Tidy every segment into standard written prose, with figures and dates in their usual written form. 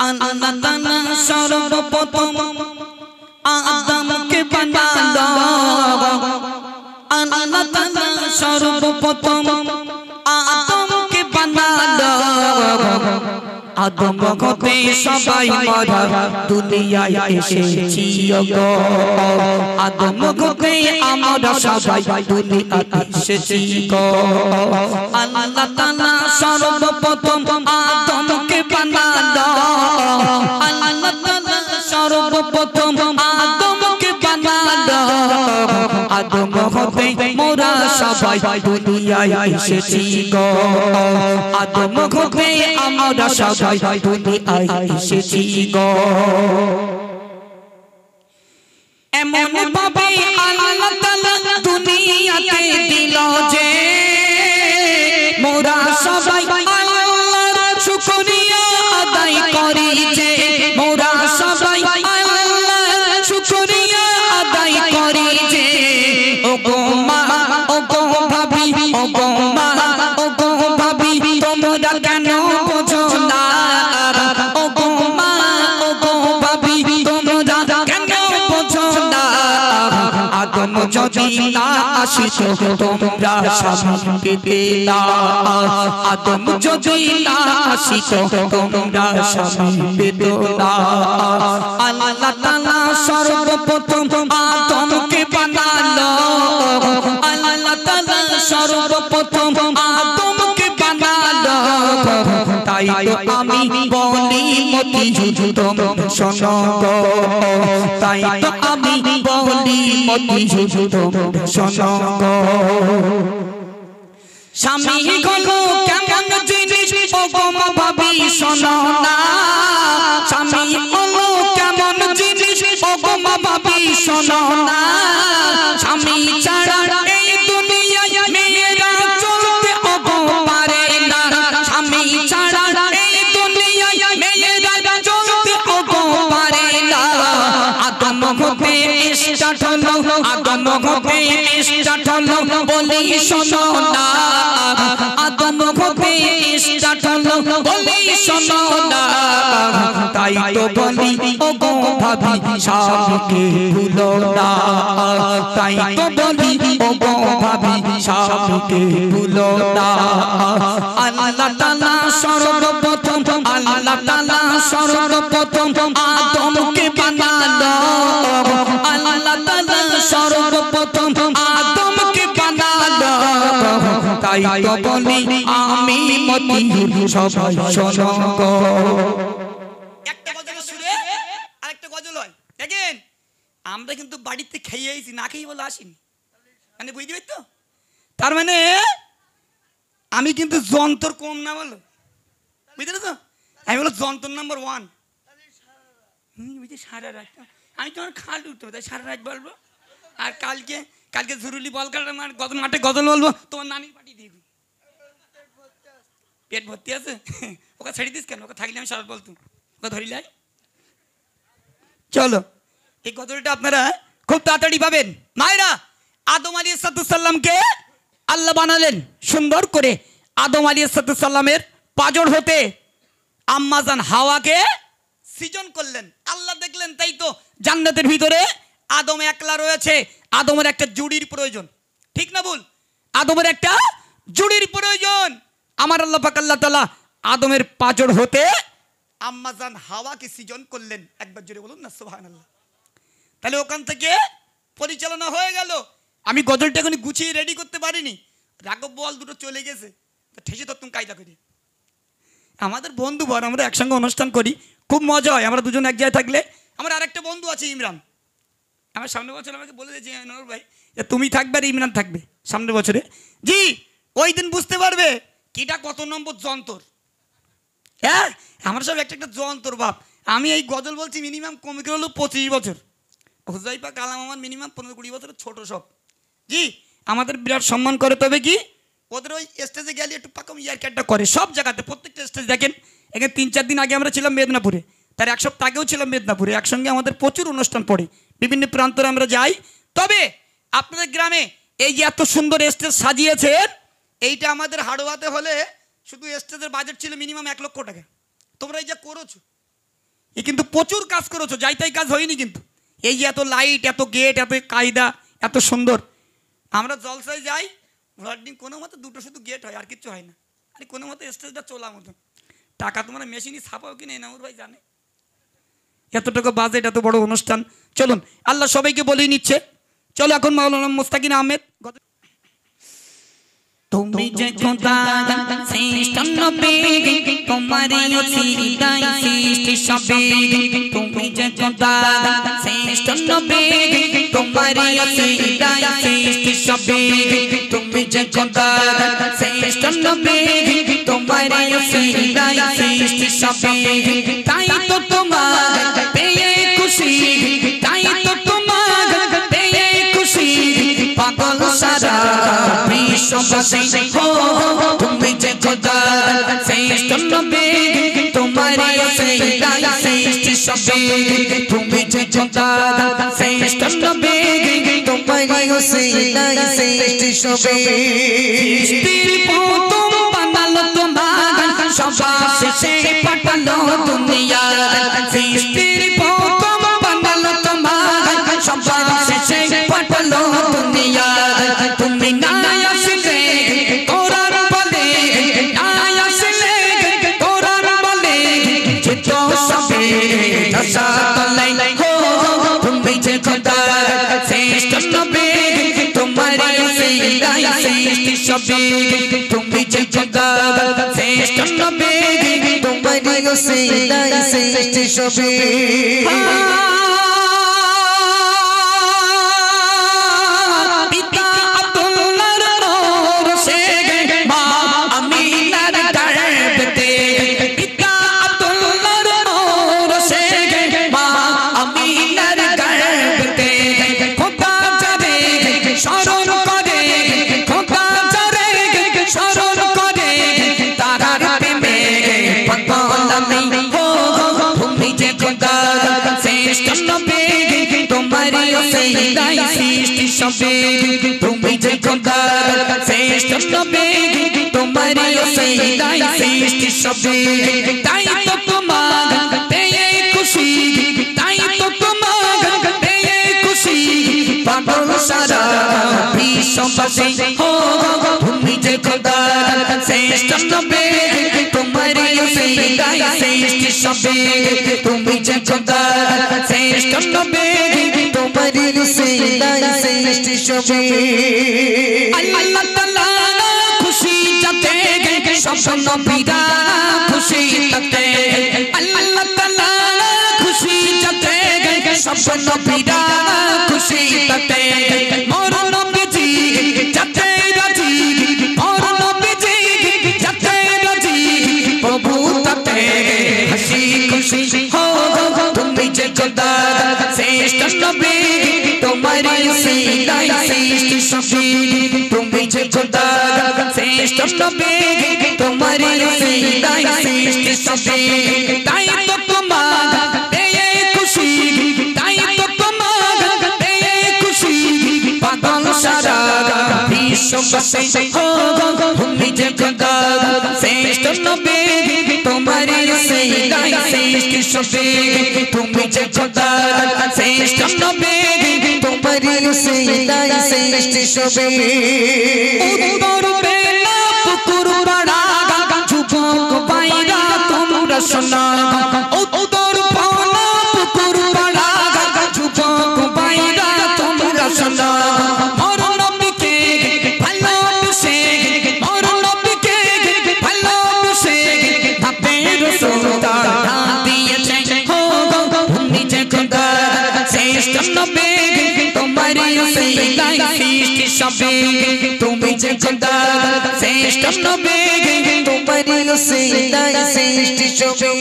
আল্লাহ তাআলা সর্বপ্রথম আদমকে বানালো আল্লাহ তাআলা সর্বপ্রথম আদমকে বানালো আদম হতে সবাই মরা দুনিয়ায় এসেছি গো আদম হতে আমরা সবাই দুনিয়াতে এসেছি গো আল্লাহ তাআলা সর্বপ্রথম আদমকে বানালো আল্লাহ তাআলা সর্বপ্রথম আদমকে বানালো আদম হতে মোরা সবাই দুনিয়ায় এসেছি গো আদম হতে আমরা সবাই দুনিয়ায় এসেছি গো এমন ভাবে আল্লাহ তাআলা দুনিয়াতে দিল যে মোরা সবাই আল্লাহর শুকরিয়া আদায় করি যে মোরা সবাই আল্লাহর শুকরিয়া আদায় করি যে ও গো মা ও গো ভাবি ও গো মা ও গো ভাবি তোমরা কেন বোঝো না ও গো মা ও গো ভাবি তোমরা কেন বোঝো না আদম যদি না আসিত তোমরা স্বামী পেতে না আদম যদি না আসিত তোমরা স্বামী পেতে না আল্লাহ তাআলা সর্বপ্রথম আদমকে বানালো আল্লাহ তাআলা সর্বপ্রথম আদমকে বানালো তাই তো আমি বলি মতি ঝুঝুতম শোনো গো তাই তো আমি বলি মতি ঝুঝুতম শোনো গো স্বামী হলো কেমন জিনিস ও গো মা ভাবি শোনো না স্বামী হলো কেমন জিনিস ও গো মা ভাবি শোনো না স্বামী ছাড়া এই দুনিয়ায় মেয়েরা চলতে ও গো পারে না স্বামী ছাড়া এই দুনিয়ায় মেয়েরা চলতে ও গো পারে না আদম হতে স্টার্ট হলো আদম হতে স্টার্ট হলো বলি শোনো না আদম হতে স্টার্ট হলো বলি শোনো না তাই তো বলি ও গো ভাবি স্বামীকে ভুলো না তাই তো বলি ও গো ভাবি স্বামীকে ভুলো না আল্লাহ তাআলা সর্বপ্রথম আল্লাহ তাআলা সর্বপ্রথম আদমকে বানালো আল্লাহ তাআলা সর্বপ্রথম আদমকে বানালো তাই তো বলি আমি মতি সবাই শোনো গো একটা গজলের সুরে আরেকটা গজল হয় দেখেন আমরা কিন্তু বাড়িতে খেয়ে আইছি না খেয়ে বলে আসিনি মানে বুঝতে পারছো তো তার মানে আমি কিন্তু যন্ত্র কম না বলো বুঝতে পেরেছো আমি বলো যন্ত্র নাম্বার 1 বুঝছি সারা রাত আমি তোমার খাল উঠতে তাই সারা রাত বলবো আর কালকে জরুরি বল কাটার মাঠে গজল বলবো তোমার নানির পাঠিয়ে দিবি পেট ভর্তি আছে ওকে ছেড়ে দিস কেন ওকে থাকলে আমি সারা বলতো ওকে ধরি লাই চলো এই গজলটা আপনারা খুব তাড়াতাড়ি পাবেন মায়েরা আদম আলাইহিস সালামকে আল্লাহ বানালেন সুন্দর করে আদম আলাইহিস সালামের পাঁজর হতে আম্মাজান হাওয়াকে সৃজন করলেন আল্লাহ দেখলেন তাই তো জান্নাতের ভিতরে আদম একলা রয়েছে আদমের একটা জুড়ির প্রয়োজন ঠিক না ভুল আদমের একটা জুড়ির প্রয়োজন আমার আল্লাহ পাক আল্লাহ তাআলা আদমের পাঁজর হতে আম্মাজান হাওয়াকে সৃজন করলেন একবার জোরে বলুন না সুবহানাল্লাহ তাহলে ওখান থেকে পরিচালনা হয়ে গেল আমি গজলটা এখন গুছিয়ে রেডি করতে পারিনি রাঘব বল দুটো চলে গেছে তো ঠেসে তো তুমি কায়দা করি আমাদের বন্ধু বর আমরা একসঙ্গে অনুষ্ঠান করি খুব মজা হয় আমরা দুজন এক জায়গায় থাকলে আমার আরেকটা বন্ধু আছে ইমরান আমার সামনের বছর আমাকে বলে দিয়েছে নূর ভাই যে তুমি থাকবে আর ইমরান থাকবে সামনের বছরে জি ওই দিন বুঝতে পারবে কিটা কত নম্বর যন্ত্র হ্যাঁ আমরা সব একটা যন্ত্র বাপ আমি এই গজল বলছি মিনিমাম কমে করে হলো 25 বছর হুজাইফা কালাম আমার মিনিমাম 15-20 বছরের ছোট সব জি আমাদের বিরাট সম্মান করে তবে কি ওদের ওই স্টেজে গেলে একটু পাকম ইয়ারকাটটা করে সব জায়গাতে প্রত্যেকটা স্টেজ দেখেন এখানে 3-4 দিন আগে আমরা ছিলাম মেদিনীপুরে তার এক সপ্তাহ আগেও ছিলাম মেদিনীপুরে একসঙ্গে আমাদের প্রচুর অনুষ্ঠান পড়ে বিভিন্ন প্রান্তরে আমরা যাই তবে আপনাদের গ্রামে এই যে এত সুন্দর স্টেজ সাজিয়েছেন এইটা আমাদের হাড়োয়াতে হলে শুধু স্টেজের বাজেট ছিল মিনিমাম 1 লক্ষ টাকা তোমরা এই যা করেছো এ কিন্তু প্রচুর কাজ করেছো, যাই তাই কাজ হয়নি কিন্তু। এই যে এত লাইট, এত গেট, এত কায়দা, এত সুন্দর। আমরা জলসায় যাই, হোল্ডিং কোনো মতো দুটো শুধু গেট হয়, আর কিচ্ছু হয় না। আরে কোনো মতো স্টেজটা চলা মতো। টাকা তোমরা মেশিনই ছাপাও কিনে এনামুর ভাই জানে। এত টাকা বাজেট, এত বড় অনুষ্ঠান। চলুন, আল্লাহ সবাইকে বলেই নিচ্ছে। চলো এখন মাওলানা মুস্তাকিন আহমেদ। তুমি যে খোদা শ্রেষ্ঠ নবী, তোমারই ওসিলায় সৃষ্টি সবে। তুমি যে খোদা শ্রেষ্ঠ নবী, তোমারই ওসিলায় সৃষ্টি সবে। তুমি যে খোদা শ্রেষ্ঠ নবী, তোমারই ওসিলায় সৃষ্টি সবে। তাই তো তোমার পেয়ে খুশি, তাই তো তোমার পেয়ে খুশি পাগল সারা বিশ্ববাসী। হো তুমি যে খোদা শ্রেষ্ঠ নবী, তোমারই ওসিলায় সৃষ্টি সবে। তুমি যে খোদা শ্রেষ্ঠ নবী, তোমারই ওসিলায় সৃষ্টি সবে। সৃষ্টির প্রথম বানালো তোমার, সবার শেষে পাঠালো দুনিয়া। সৃষ্টির প্রথম বানালো তোমার, সবার শেষে পাঠালো দুনিয়া। তুমি না আসলে কোরআন বলে, না আসলে কোরআন বলে যেত সবে রসাতলে। হো তুমি যে খোদা শ্রেষ্ঠ নবী, তোমারই ওসিলায় সৃষ্টি সবে। তুমি যে খোদা শ্রেষ্ঠ নবী, তোমারই ওসিলায় সৃষ্টি সবে। তুমি যে খোদা শ্রেষ্ঠ নবী, তোমারই ওসিলায় সৃষ্টি সবে। তাই তো তোমার পেয়ে খুশি, তাই তো তোমার পেয়ে খুশি পাগল সারা বিশ্ববাসী। হো তুমি যে খোদা শ্রেষ্ঠ নবী, তোমারই ওসিলায় সৃষ্টি সবে। তুমি যে খোদা শ্রেষ্ঠ নবী, তোমারই ওসিলায় সৃষ্টি সবে। আল্লাহ তাআলা খুশি যাতে সব নবীরা খুশি তাতে। আল্লাহ তাআলা খুশি যাতে সব নবীরা খুশি তাতে। মোর নবীজি যাতে রাজি, মোর নবীজি যাতে রাজি, প্রভু তাতে হাসি খুশি। হো তুমি যে খোদা শ্রেষ্ঠ নবী, তোমারই ওসিলায় সৃষ্টি সবে। তুমি যে খোদা শ্রেষ্ঠ নবী, তোমারই ওসিলায় সৃষ্টি সবে। তাই তো তোমার পেয়ে খুশি, তাই তো তোমার পেয়ে খুশি পাগল সারা বিশ্ববাসী। হো তুমি যে খোদা শ্রেষ্ঠ নবী, তোমারই ওসিলায় সৃষ্টি সবে। তুমি যে খোদা শ্রেষ্ঠ নবী, তোমারই ওসিলায় সৃষ্টি সবে। উত্তর বেলা পুকুর পাড়া যুবক ভাইরা তোমরা শোনো। উত্তর বেলা পুকুর পাড়া যুবক ভাইরা তোমরা শোনো। মোর নবীকে ভালোবেসে, মোর নবীকে ভালোবেসে বাপের সন্তান দিয়েছে। হো তুমি যে খোদা শ্রেষ্ঠ নবী, তোমারই ওসিলায় সৃষ্টি সবে। তুমি যে খোদা শ্রেষ্ঠ নবী, তোমারই ওসিলায় সৃষ্টি সবে।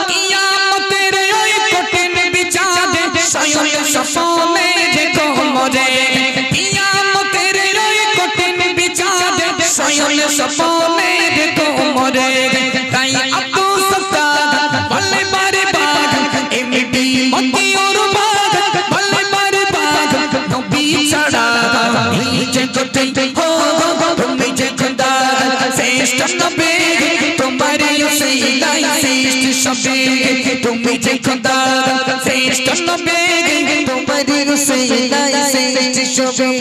কিয়ামতের ওই কঠিন বিচারে স্বয়ং স্বপনে দেখো মরে। কিয়ামতের ওই কঠিন বিচারে স্বয়ং স্বপনে দেখো মরে। তাই আব্দুল সত্তার বলে বারে বাগ, এমডি মতিউর বাগ বলে বারে বাগ, নবী ছাড়া এই জগতে। হো তুমি যে খোদা শ্রেষ্ঠ নবী তোমার ওসিলাই সৃষ্টি সবে তুমি যে খোদা শ্রেষ্ঠ নবী তোমার ওসিলাই সৃষ্টি সবে